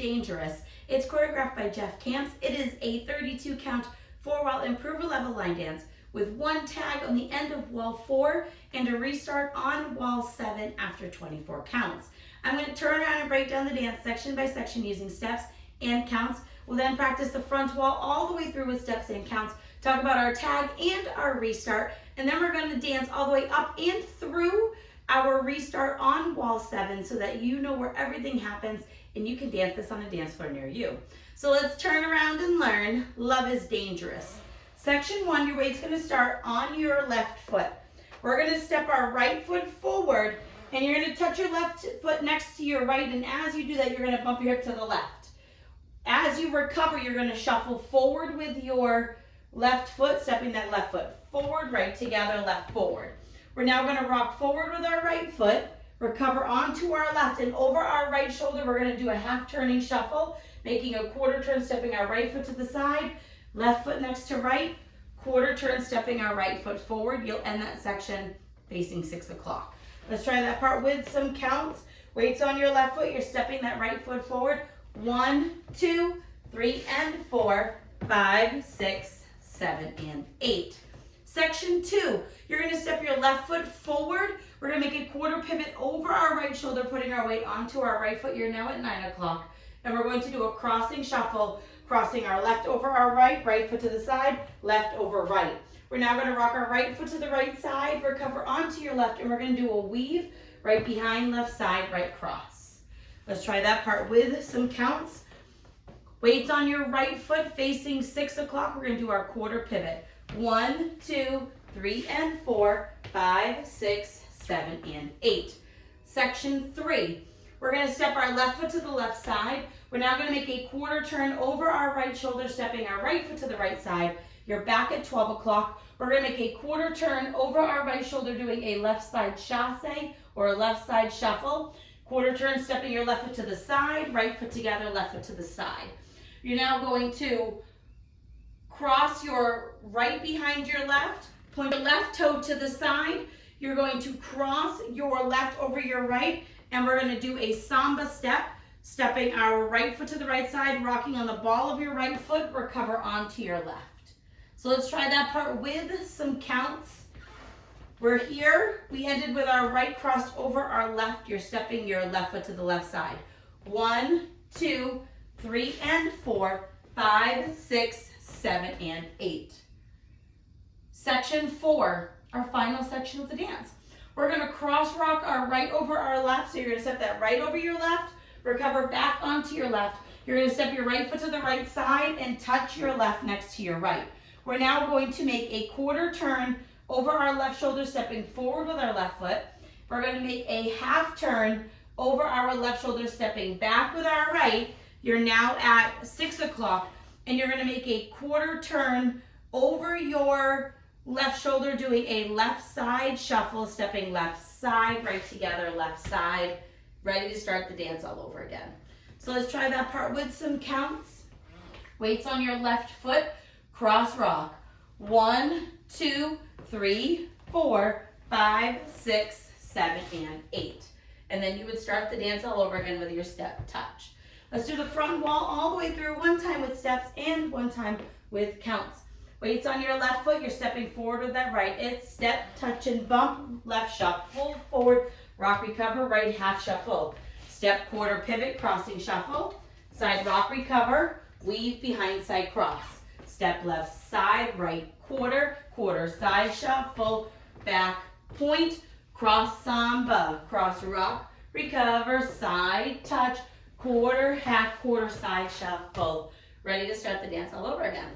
Dangerous. It's choreographed by Jef Camps. It is a 32 count 4-wall improver level line dance with one tag on the end of wall 4 and a restart on wall 7 after 24 counts. I'm going to turn around and break down the dance section by section using steps and counts. We'll then practice the front wall all the way through with steps and counts, talk about our tag and our restart, and then we're going to dance all the way up and through our restart on wall 7 so that you know where everything happens and you can dance this on a dance floor near you. So let's turn around and learn Love is Dangerous. Section 1, your weight's going to start on your left foot. We're going to step our right foot forward and you're going to touch your left foot next to your right, and as you do that, you're going to bump your hip to the left. As you recover, you're going to shuffle forward with your left foot, stepping that left foot forward, right together, left forward. We're now going to rock forward with our right foot, recover onto our left, and over our right shoulder, we're going to do a half turning shuffle, making a quarter turn, stepping our right foot to the side, left foot next to right, quarter turn, stepping our right foot forward. You'll end that section facing 6 o'clock. Let's try that part with some counts. Weights on your left foot, you're stepping that right foot forward. 1, 2, 3, and 4, 5, 6, 7, and 8. Section 2, you're going to step your left foot forward. We're going to make a quarter pivot over our right shoulder, putting our weight onto our right foot. You're now at 9 o'clock. And we're going to do a crossing shuffle, crossing our left over our right, right foot to the side, left over right. We're now going to rock our right foot to the right side, recover onto your left, and we're going to do a weave right behind left side, right cross. Let's try that part with some counts. Weights on your right foot facing 6 o'clock. We're going to do our quarter pivot. 1, 2, 3, and 4, 5, 6, 7, and 8. Section 3. We're going to step our left foot to the left side. We're now going to make a quarter turn over our right shoulder, stepping our right foot to the right side. You're back at 12 o'clock. We're going to make a quarter turn over our right shoulder, doing a left side chassé or a left side shuffle. Quarter turn, stepping your left foot to the side, right foot together, left foot to the side. You're now going to cross your right behind your left, point your left toe to the side. You're going to cross your left over your right, and we're going to do a samba step, stepping our right foot to the right side, rocking on the ball of your right foot, recover onto your left. So let's try that part with some counts. We're here. We ended with our right crossed over our left. You're stepping your left foot to the left side. 1, 2, 3, and 4, 5, 6, 7, and 8. Section 4, our final section of the dance. We're going to cross rock our right over our left. So you're going to step that right over your left, recover back onto your left. You're going to step your right foot to the right side and touch your left next to your right. We're now going to make a quarter turn over our left shoulder, stepping forward with our left foot. We're going to make a half turn over our left shoulder, stepping back with our right. You're now at 6 o'clock, and you're going to make a quarter turn over your left shoulder, doing a left side shuffle, stepping left side, right together, left side, ready to start the dance all over again. So let's try that part with some counts. Weights on your left foot, cross rock. 1, 2, 3, 4, 5, 6, 7, and 8. And then you would start the dance all over again with your step touch. Let's do the front wall all the way through, one time with steps and one time with counts. Weights on your left foot, you're stepping forward with that right. It's step, touch, and bump, left shuffle, forward, rock, recover, right half shuffle. Step, quarter pivot, crossing shuffle. Side rock, recover, weave behind side cross. Step left side, right quarter, quarter side shuffle, back point, cross samba, cross rock, recover, side touch, quarter, half, quarter side shuffle. Ready to start the dance all over again.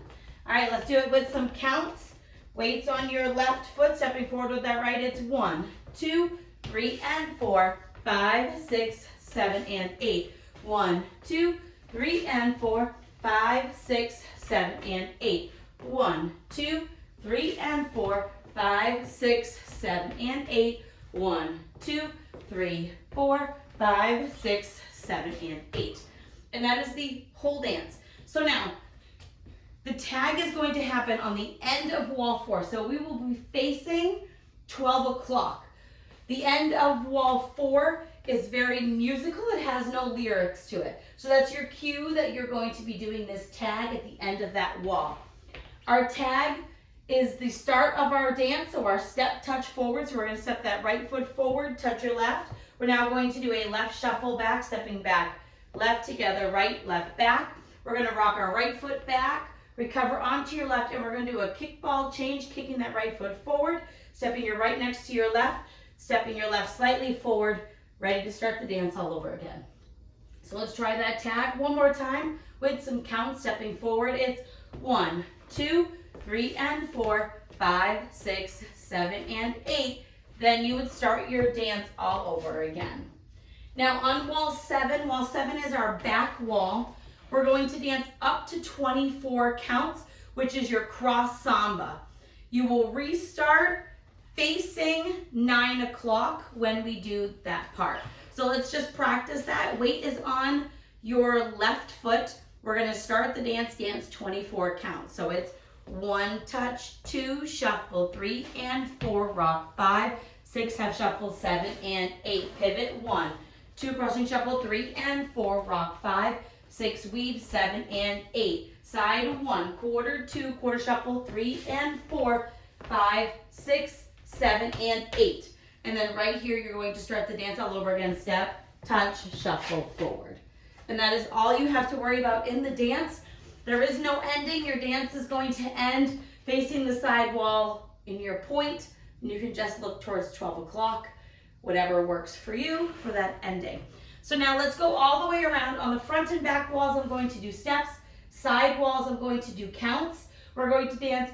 All right, let's do it with some counts. Weights on your left foot, stepping forward with that right. It's 1, 2, 3, and 4, 5, 6, 7, and 8. 1, 2, 3, and 4, 5, 6, 7, and 8. 1, 2, 3, and 4, 5, 6, 7, and 8. 1, 2, 3, 4, 5, 6, 7, and 8. And that is the whole dance. So now, the tag is going to happen on the end of wall 4. So we will be facing 12 o'clock. The end of wall 4 is very musical. It has no lyrics to it. So that's your cue that you're going to be doing this tag at the end of that wall. Our tag is the start of our dance, so our step touch forward. So we're going to step that right foot forward, touch your left. We're now going to do a left shuffle back, stepping back, left together, right, left, back. We're going to rock our right foot back, recover onto your left, and we're going to do a kickball change, kicking that right foot forward, stepping your right next to your left, stepping your left slightly forward, ready to start the dance all over again. So let's try that tag one more time with some counts, stepping forward. It's 1, 2, 3, and 4, 5, 6, 7, and 8. Then you would start your dance all over again. Now on wall 7 is our back wall. We're going to dance up to 24 counts, which is your cross samba. You will restart facing 9 o'clock when we do that part. So let's just practice that. Weight is on your left foot. We're going to start the dance 24 counts. So it's 1 touch, 2 shuffle, 3 and 4 rock, 5, 6 half shuffle, 7 and 8 pivot, 1, 2 crossing shuffle, 3 and 4 rock, 5, 6 weave, 7 and 8 side, 1 quarter, 2 quarter shuffle, 3 and 4, 5, 6, 7 and 8. And then right here you're going to start the dance all over again. Step, touch, shuffle forward. And that is all you have to worry about in the dance. There is no ending. Your dance is going to end facing the side wall in your point, and you can just look towards 12 o'clock, whatever works for you for that ending. So now let's go all the way around. On the front and back walls, I'm going to do steps. Side walls, I'm going to do counts. We're going to dance.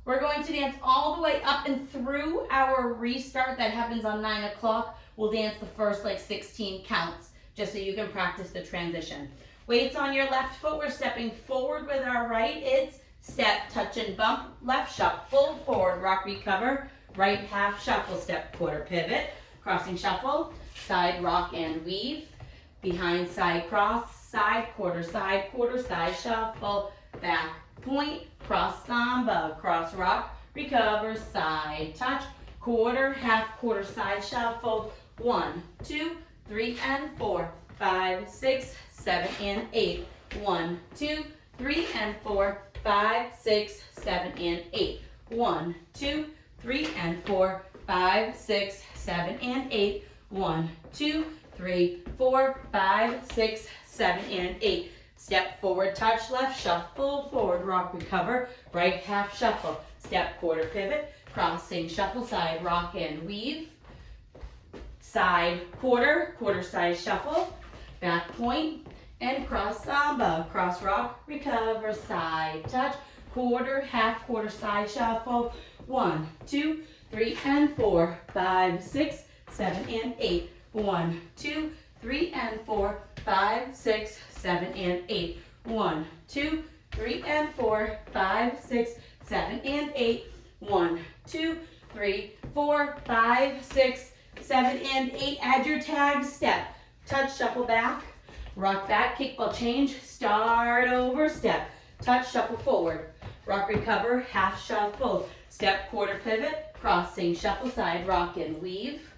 We're going to dance all the way up and through our restart that happens on 9 o'clock. We'll dance the first 16 counts just so you can practice the transition. Weights on your left foot. We're stepping forward with our right. It's step, touch and bump, left shuffle, forward, rock, recover, right half shuffle, step, quarter pivot, crossing shuffle, side rock and weave, behind side cross, side, quarter side shuffle, back point, cross samba, cross rock, recover, side touch, quarter, half, quarter side shuffle, 1, 2, 3 and 4, 5, 6, 7 and 8, 1, 2, 3 and 4, 5, 6, 7 and 8, 1, 2, 3 and 4, 5, 6, 7 and 8, 1, 2, 3, 4, 5, 6, 7 and 8. Step forward, touch left, shuffle forward, rock, recover, right half shuffle, step, quarter pivot, crossing shuffle, side rock and weave, side quarter, quarter side shuffle, back point, and cross samba, cross rock, recover, side touch, quarter, half, quarter side shuffle, 1, 2, 3 and 4, 5, 6, 7 and 8, 1, 2, 3 and 4, 5, 6, 7 and 8, 1, 2, 3 and 4, 5, 6, 7 and 8, 1, 2, 3, 4, 5, 6, 7 and 8. Add your tag, step, touch, shuffle back, rock back, kickball change, start over, step, touch, shuffle forward, rock, recover, half shuffle, step, quarter pivot, crossing shuffle, side rock and weave.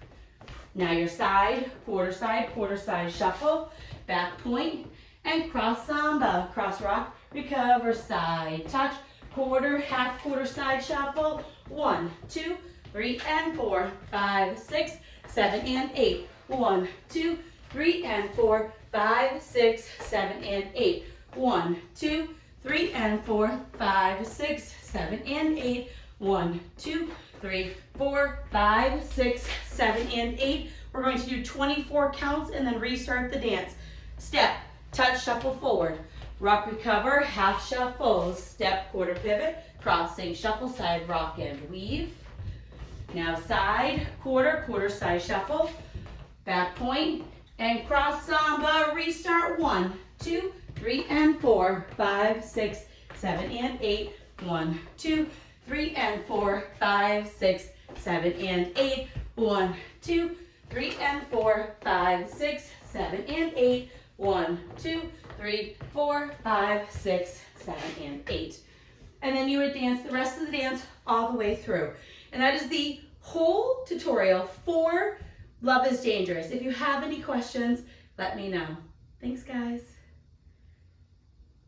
Now your side, quarter side shuffle, back point, and cross samba, cross rock, recover, side touch, quarter, half, quarter side shuffle, 1, 2, 3 and 4, 5, 6, 7 and 8, 1, 2, 3 and 4, 5, 6, 7 and 8, 1, 2, 3 and 4, 5, 6, 7 and 8, 1, 2, 3, 4, 5, 6, 7 and 8. We're going to do 24 counts and then restart the dance. Step, touch, shuffle forward, rock, recover, half shuffle, step, quarter pivot, crossing shuffle, side rock and weave. Now side, quarter side shuffle, back point, and cross samba, restart, 1, 2, 3 and 4, 5, 6, 7 and 8, 1, 2, 3 and 4, 5, 6, 7 and 8, 1, 2, 3 and 4, 5, 6, 7 and 8, 1, 2, 3, 4, 5, 6, 7 and 8. and then you would dance the rest of the dance all the way through. And that is the whole tutorial for Love is Dangerous. If you have any questions, let me know. Thanks, guys.